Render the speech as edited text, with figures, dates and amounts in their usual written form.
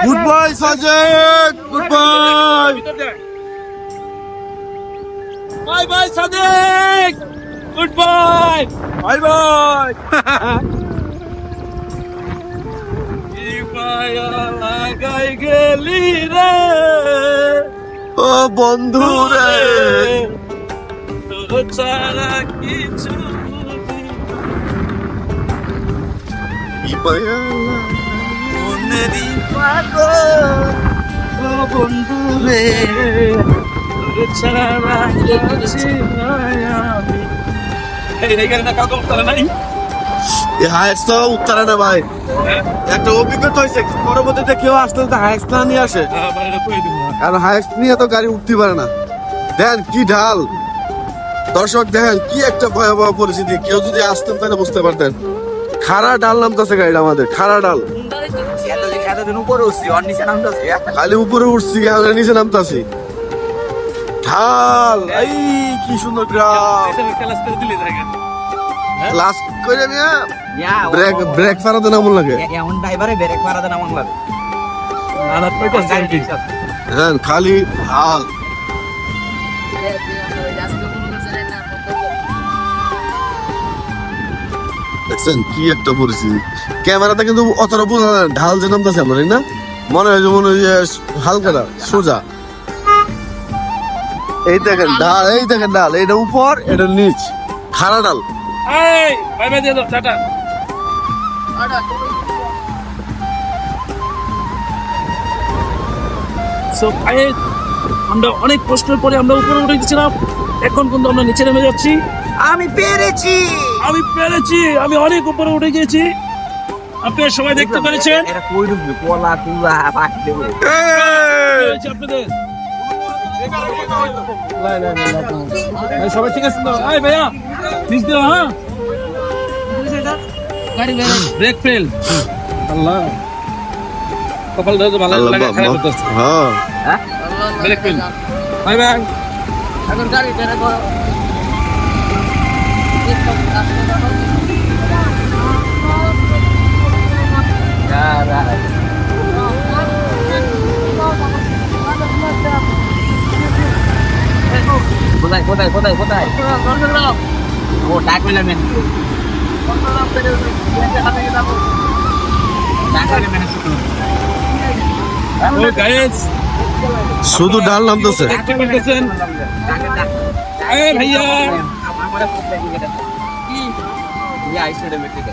Good bye Sajek, good bye. Bye bye Sadek, good bye. Bye bye. কি মায়া লাগাই গেলি রে ও বন্ধু রে, তোর ছাড়া কিছু কি মায়া মনেরই পাগল ও বন্ধু রে, তোর ছাড়া কিছু নাই আমি। এই গানটা কাউকে উত্তর নাই। এই হায়েস্ট তো উত্তরা না ভাই, একটা অভিজ্ঞতা হয়েছে পরবর্তীতে কেউ আসলে তো হায়েস্ট না নিয়ে আসে, কারণ হায়েস্ট নিয়ে তো গাড়ি উঠতে পারে না। দেখেন কি ঢাল, দর্শক দেখেন কি একটা ভয়াবহ পরিস্থিতি, কেউ যদি আসতেন তাহলে বুঝতে পারতেন। খাড়া ডাল নামতেছে গাড়িটা আমাদের, খাড়া ডাল, খালি উপরে উঠছি আমরা নিচে নামতাছি। ঢাল, এই কি সুন্দর গ্রাম। ক্লাস করে মিয়া ব্রেক ব্রেক ফারাতে নামুন লাগে, এমন ড্রাইভারে ব্রেক মারাতে নামন লাগে। হ্যাঁ খালি ঢাল। দেখছেন কি একটা পরিস্থিতি, ক্যামেরাতে কিন্তু অতটা বোঝা যায় না, ঢাল যে নামতেছে আমরা না, মনে হয় যেমন ওই যে হালকাটা সোজা। এই দেখেন ঢাল, এই দেখেন ঢাল, এটা উপর এটা নিচ, খাড়া ডাল। এই বাই বাই দিয়ে দাও, টাটা। সো গাইস, আমরা অনেক কষ্টের পরে আমরা উপরে উঠে গেছিলাম, এখন কিন্তু আমরা নিচে নেমে যাচ্ছি। আমি পেরেছি। আমি পেরেছি, আমি অনেক উপরে উঠে গেছি, আপনারা সবাই দেখতে পেরেছেন। এটা কই ঢুকবে, কলা কুলা পাখি দেবে। পেরেছি আপনাদের। ভাই, সবাই ঠিক আছে তো? এই ভাইয়া নিচ দিও, হ্যাঁ ব্রেক ফেল। আল্লাহ, কপাল ধরে ভালো লাগে, খারাপ করতেছে। হ্যাঁ ব্রেক ফেল। Bye bye. এখন গাড়ি বেরে করো। কোথায় কোথায় কোথায় কোথায়? ও ডাক পেলাম ও গাইস, শুধু ডাল নামতেছে। দেখতে পেরেছেন? এই ভাইয়া, কি আইসে রে মেট্রিক